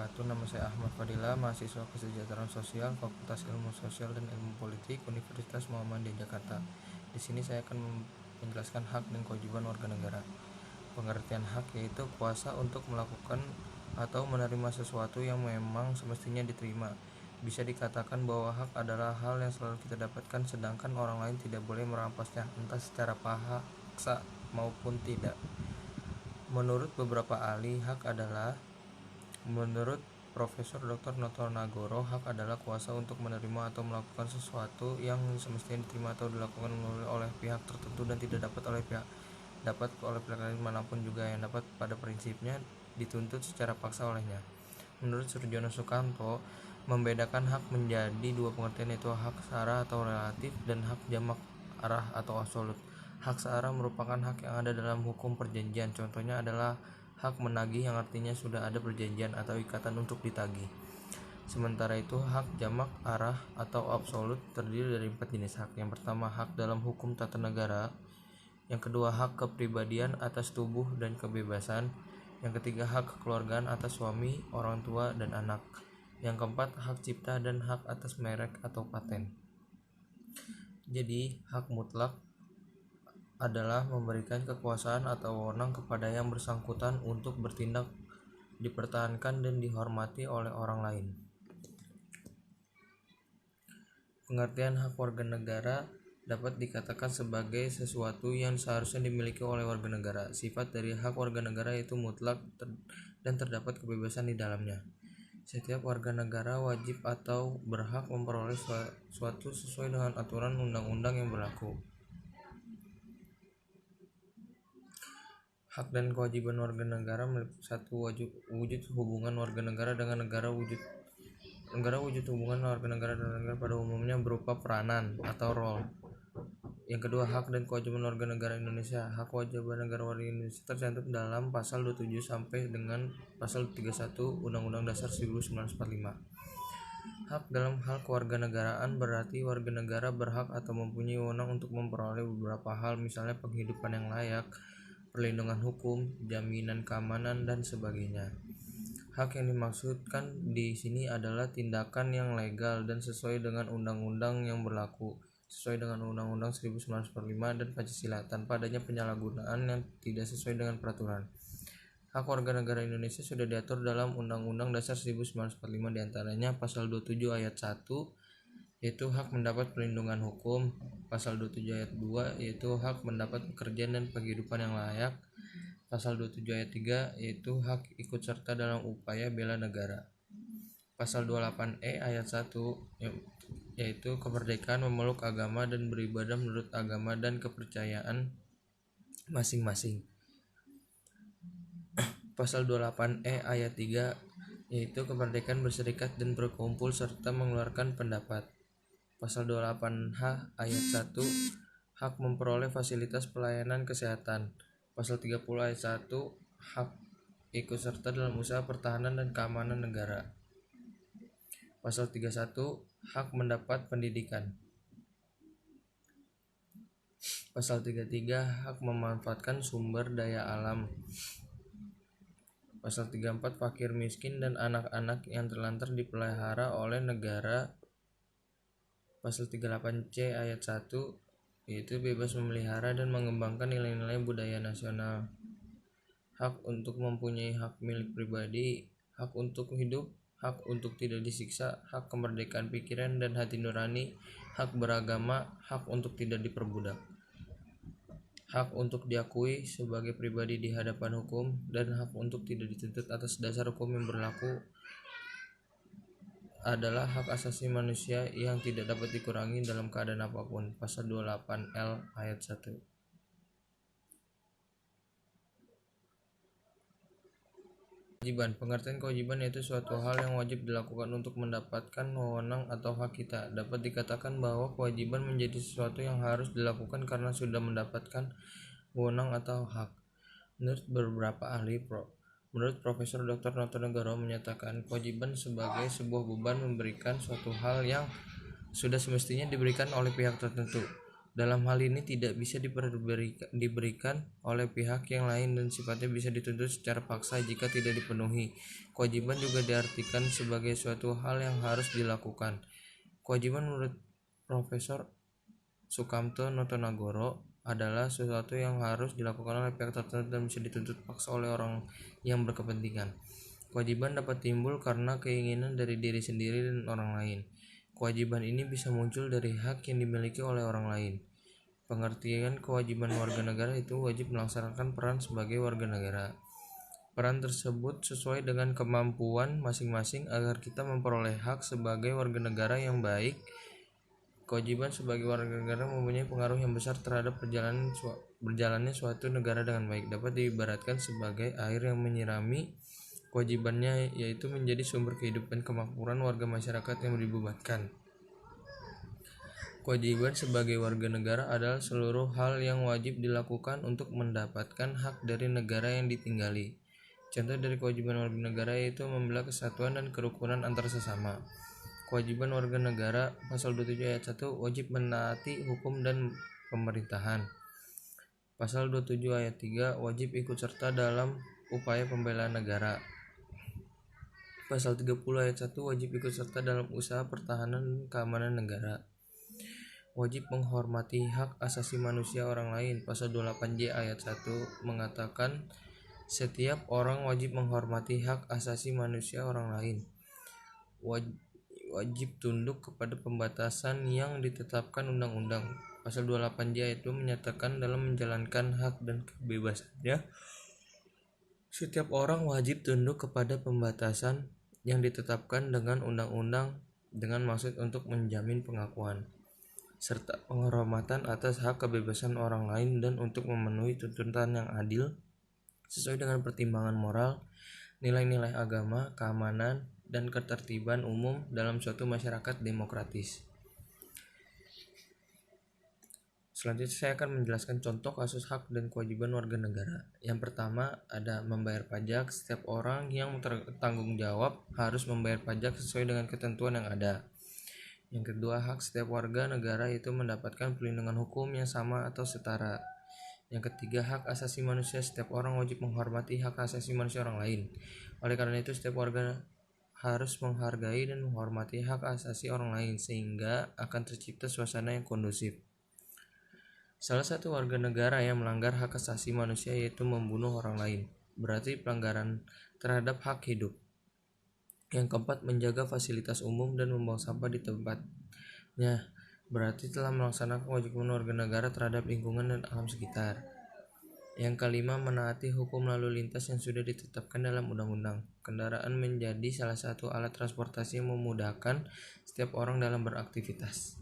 wabarakatuh. Nama saya Ahmad Fadila, mahasiswa Kesejahteraan Sosial, Fakultas Ilmu Sosial dan Ilmu Politik, Universitas Muhammadiyah Jakarta. Di sini saya akan menjelaskan hak dan kewajiban warga negara. Pengertian hak yaitu kuasa untuk melakukan atau menerima sesuatu yang memang semestinya diterima. Bisa dikatakan bahwa hak adalah hal yang selalu kita dapatkan, sedangkan orang lain tidak boleh merampasnya, entah secara paksa maupun tidak. Menurut beberapa ahli, menurut Profesor Dr. Noto Nagoro, hak adalah kuasa untuk menerima atau melakukan sesuatu yang semestinya diterima atau dilakukan oleh pihak tertentu dan tidak dapat oleh pihak lain manapun juga yang dapat pada prinsipnya dituntut secara paksa olehnya. Menurut Surjono Sukanto, membedakan hak menjadi dua pengertian, yaitu hak searah atau relatif dan hak jamak arah atau absolut. Hak searah merupakan hak yang ada dalam hukum perjanjian. Contohnya adalah hak menagih yang artinya sudah ada perjanjian atau ikatan untuk ditagih. Sementara itu hak jamak arah atau absolut terdiri dari 4 jenis hak. Yang pertama, hak dalam hukum tata negara. Yang kedua, hak kepribadian atas tubuh dan kebebasan. Yang ketiga, hak kekeluargaan atas suami, orang tua, dan anak. Yang keempat, hak cipta dan hak atas merek atau paten. Jadi, hak mutlak adalah memberikan kekuasaan atau wewenang kepada yang bersangkutan untuk bertindak, dipertahankan, dan dihormati oleh orang lain. Pengertian hak warga negara dapat dikatakan sebagai sesuatu yang seharusnya dimiliki oleh warga negara. Sifat dari hak warga negara yaitu mutlak dan terdapat kebebasan di dalamnya. Setiap warga negara wajib atau berhak memperoleh suatu sesuai dengan aturan undang-undang yang berlaku. Hak dan kewajiban warga negara meliputi satu, wujud hubungan warga negara dengan negara. Wujud hubungan warga negara dengan negara pada umumnya berupa peranan atau role. Yang kedua, hak dan kewajiban warga negara Indonesia. Hak kewajiban negara warga Indonesia tercantum dalam pasal 27 sampai dengan pasal 31 Undang-Undang Dasar 1945. Hak dalam hal kewarganegaraan berarti warga negara berhak atau mempunyai wewenang untuk memperoleh beberapa hal, misalnya penghidupan yang layak, perlindungan hukum, jaminan keamanan, dan sebagainya. Hak yang dimaksudkan di sini adalah tindakan yang legal dan sesuai dengan undang-undang yang berlaku, sesuai dengan Undang-Undang 1945 dan Pancasila, tanpa adanya penyalahgunaan yang tidak sesuai dengan peraturan. Hak warga negara Indonesia sudah diatur dalam Undang-Undang Dasar 1945, diantaranya pasal 27 ayat 1 yaitu hak mendapat perlindungan hukum, pasal 27 ayat 2 yaitu hak mendapat pekerjaan dan penghidupan yang layak, pasal 27 ayat 3 yaitu hak ikut serta dalam upaya bela negara, pasal 28E ayat 1 yaitu kemerdekaan memeluk agama dan beribadah menurut agama dan kepercayaan masing-masing, pasal 28E ayat 3 yaitu kemerdekaan berserikat dan berkumpul serta mengeluarkan pendapat, pasal 28H ayat 1 hak memperoleh fasilitas pelayanan kesehatan, pasal 30 ayat 1 hak ikut serta dalam usaha pertahanan dan keamanan negara, pasal 31 hak mendapat pendidikan, pasal 33 hak memanfaatkan sumber daya alam, pasal 34 fakir miskin dan anak-anak yang terlantar dipelihara oleh negara, pasal 38C ayat 1 yaitu bebas memelihara dan mengembangkan nilai-nilai budaya nasional, hak untuk mempunyai hak milik pribadi, hak untuk hidup, hak untuk tidak disiksa, hak kemerdekaan pikiran dan hati nurani, hak beragama, hak untuk tidak diperbudak, hak untuk diakui sebagai pribadi di hadapan hukum, dan hak untuk tidak dituntut atas dasar hukum yang berlaku adalah hak asasi manusia yang tidak dapat dikurangi dalam keadaan apapun. Pasal 28L ayat 1. Kewajiban. Pengertian kewajiban yaitu suatu hal yang wajib dilakukan untuk mendapatkan wewenang atau hak kita. Dapat dikatakan bahwa kewajiban menjadi sesuatu yang harus dilakukan karena sudah mendapatkan wewenang atau hak. Menurut beberapa ahli, menurut Profesor Dr. Noto Nagoro menyatakan kewajiban sebagai sebuah beban memberikan suatu hal yang sudah semestinya diberikan oleh pihak tertentu. Dalam hal ini tidak bisa diberikan oleh pihak yang lain dan sifatnya bisa dituntut secara paksa jika tidak dipenuhi. Kewajiban juga diartikan sebagai suatu hal yang harus dilakukan. Kewajiban menurut Profesor Sukamto Notonagoro adalah sesuatu yang harus dilakukan oleh pihak tertentu dan bisa dituntut paksa oleh orang yang berkepentingan. Kewajiban dapat timbul karena keinginan dari diri sendiri dan orang lain. Kewajiban ini bisa muncul dari hak yang dimiliki oleh orang lain. Pengertian kewajiban warga negara itu wajib melaksanakan peran sebagai warga negara. Peran tersebut sesuai dengan kemampuan masing-masing agar kita memperoleh hak sebagai warga negara yang baik. Kewajiban sebagai warga negara mempunyai pengaruh yang besar terhadap berjalannya suatu negara dengan baik. Dapat diibaratkan sebagai air yang menyirami. Kewajibannya yaitu menjadi sumber kehidupan kemakmuran warga masyarakat yang dibebankan. Kewajiban sebagai warga negara adalah seluruh hal yang wajib dilakukan untuk mendapatkan hak dari negara yang ditinggali. Contoh dari kewajiban warga negara yaitu membela kesatuan dan kerukunan antar sesama. Kewajiban warga negara pasal 27 ayat 1 wajib menaati hukum dan pemerintahan. Pasal 27 ayat 3 wajib ikut serta dalam upaya pembelaan negara. Pasal 30 ayat 1 wajib ikut serta dalam usaha pertahanan dan keamanan negara. Wajib menghormati hak asasi manusia orang lain. Pasal 28J ayat 1 mengatakan setiap orang wajib menghormati hak asasi manusia orang lain. Wajib tunduk kepada pembatasan yang ditetapkan undang-undang. Pasal 28J ayat 2 menyatakan dalam menjalankan hak dan kebebasannya, setiap orang wajib tunduk kepada pembatasan yang ditetapkan dengan undang-undang dengan maksud untuk menjamin pengakuan serta penghormatan atas hak kebebasan orang lain dan untuk memenuhi tuntutan yang adil sesuai dengan pertimbangan moral, nilai-nilai agama, keamanan, dan ketertiban umum dalam suatu masyarakat demokratis. Selanjutnya saya akan menjelaskan contoh kasus hak dan kewajiban warga negara. Yang pertama ada membayar pajak. Setiap orang yang bertanggung jawab harus membayar pajak sesuai dengan ketentuan yang ada. Yang kedua, hak setiap warga negara itu mendapatkan perlindungan hukum yang sama atau setara. Yang ketiga, hak asasi manusia. Setiap orang wajib menghormati hak asasi manusia orang lain. Oleh karena itu, setiap warga harus menghargai dan menghormati hak asasi orang lain sehingga akan tercipta suasana yang kondusif. Salah satu warga negara yang melanggar hak asasi manusia yaitu membunuh orang lain, berarti pelanggaran terhadap hak hidup. Yang keempat, menjaga fasilitas umum dan membuang sampah di tempatnya, berarti telah melaksanakan kewajiban warga negara terhadap lingkungan dan alam sekitar. Yang kelima, menaati hukum lalu lintas yang sudah ditetapkan dalam undang-undang. Kendaraan menjadi salah satu alat transportasi yang memudahkan setiap orang dalam beraktivitas.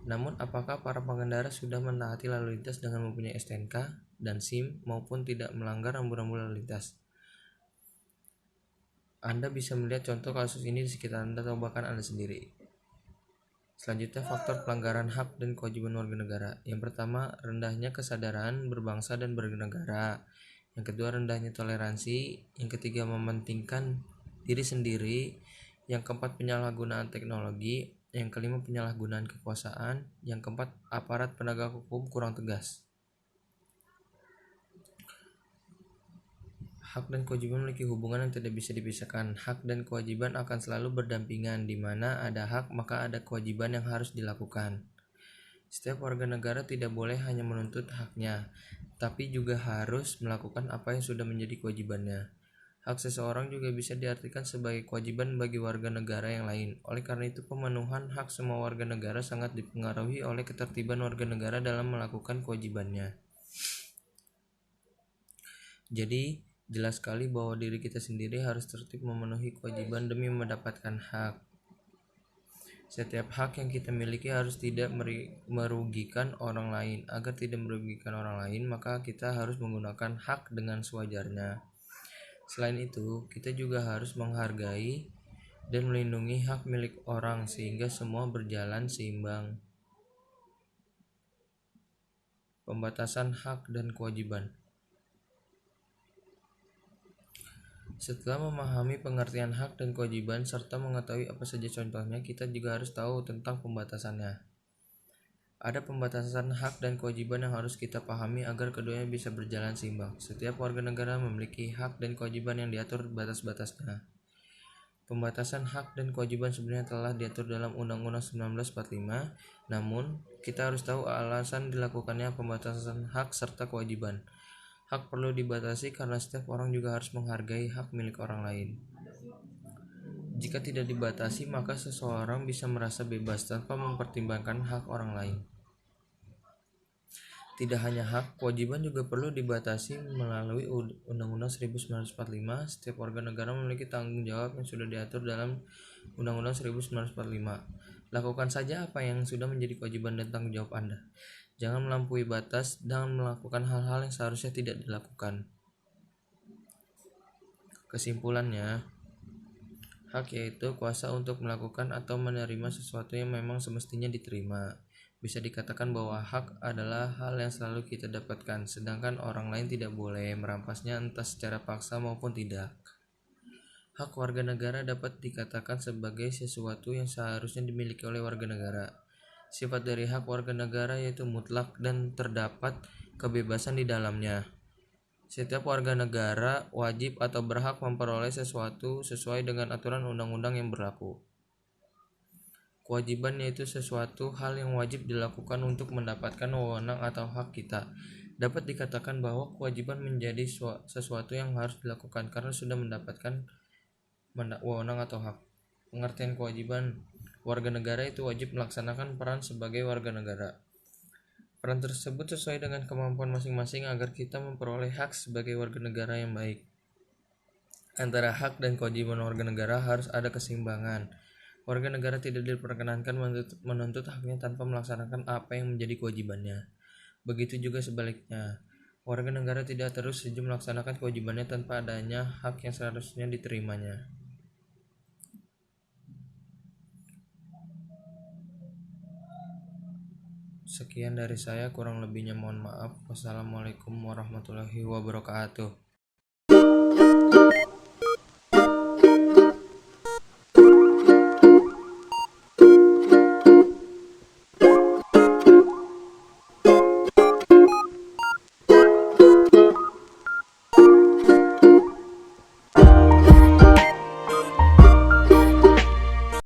Namun, apakah para pengendara sudah menaati lalu lintas dengan mempunyai STNK dan SIM maupun tidak melanggar rambu-rambu lalu lintas? Anda bisa melihat contoh kasus ini di sekitar Anda atau bahkan Anda sendiri. Selanjutnya, faktor pelanggaran hak dan kewajiban warga negara. Yang pertama, rendahnya kesadaran berbangsa dan bernegara. Yang kedua, rendahnya toleransi. Yang ketiga, mementingkan diri sendiri. Yang keempat, penyalahgunaan teknologi. Yang kelima, penyalahgunaan kekuasaan. Yang keempat, aparat penegak hukum kurang tegas. Hak dan kewajiban memiliki hubungan yang tidak bisa dipisahkan. Hak dan kewajiban akan selalu berdampingan. Di mana ada hak, maka ada kewajiban yang harus dilakukan. Setiap warga negara tidak boleh hanya menuntut haknya, tapi juga harus melakukan apa yang sudah menjadi kewajibannya. Hak seseorang juga bisa diartikan sebagai kewajiban bagi warga negara yang lain. Oleh karena itu, pemenuhan hak semua warga negara sangat dipengaruhi oleh ketertiban warga negara dalam melakukan kewajibannya. Jadi, jelas sekali bahwa diri kita sendiri harus tertib memenuhi kewajiban demi mendapatkan hak. Setiap hak yang kita miliki harus tidak merugikan orang lain. Agar tidak merugikan orang lain, maka kita harus menggunakan hak dengan sewajarnya. Selain itu, kita juga harus menghargai dan melindungi hak milik orang sehingga semua berjalan seimbang. Pembatasan hak dan kewajiban. Setelah memahami pengertian hak dan kewajiban serta mengetahui apa saja contohnya, kita juga harus tahu tentang pembatasannya. Ada pembatasan hak dan kewajiban yang harus kita pahami agar keduanya bisa berjalan seimbang. Setiap warga negara memiliki hak dan kewajiban yang diatur batas-batasnya. Pembatasan hak dan kewajiban sebenarnya telah diatur dalam Undang-Undang 1945, namun kita harus tahu alasan dilakukannya pembatasan hak serta kewajiban. Hak perlu dibatasi karena setiap orang juga harus menghargai hak milik orang lain. Jika tidak dibatasi, maka seseorang bisa merasa bebas tanpa mempertimbangkan hak orang lain. Tidak hanya hak, kewajiban juga perlu dibatasi melalui Undang-Undang 1945. Setiap warga negara memiliki tanggung jawab yang sudah diatur dalam Undang-Undang 1945. Lakukan saja apa yang sudah menjadi kewajiban dan tanggung jawab Anda. Jangan melampaui batas dan melakukan hal-hal yang seharusnya tidak dilakukan. Kesimpulannya, hak yaitu kuasa untuk melakukan atau menerima sesuatu yang memang semestinya diterima. Bisa dikatakan bahwa hak adalah hal yang selalu kita dapatkan, sedangkan orang lain tidak boleh merampasnya entah secara paksa maupun tidak. Hak warga negara dapat dikatakan sebagai sesuatu yang seharusnya dimiliki oleh warga negara. Sifat dari hak warga negara yaitu mutlak dan terdapat kebebasan di dalamnya. Setiap warga negara wajib atau berhak memperoleh sesuatu sesuai dengan aturan undang-undang yang berlaku. Kewajiban yaitu sesuatu hal yang wajib dilakukan untuk mendapatkan wewenang atau hak kita. Dapat dikatakan bahwa kewajiban menjadi sesuatu yang harus dilakukan karena sudah mendapatkan wewenang atau hak. Pengertian kewajiban warga negara itu wajib melaksanakan peran sebagai warga negara. Peran tersebut sesuai dengan kemampuan masing-masing agar kita memperoleh hak sebagai warga negara yang baik. Antara hak dan kewajiban warga negara harus ada keseimbangan. Warga negara tidak diperkenankan menuntut haknya tanpa melaksanakan apa yang menjadi kewajibannya. Begitu juga sebaliknya. Warga negara tidak terus saja melaksanakan kewajibannya tanpa adanya hak yang seharusnya diterimanya. Sekian dari saya, kurang lebihnya mohon maaf. Wassalamualaikum warahmatullahi wabarakatuh.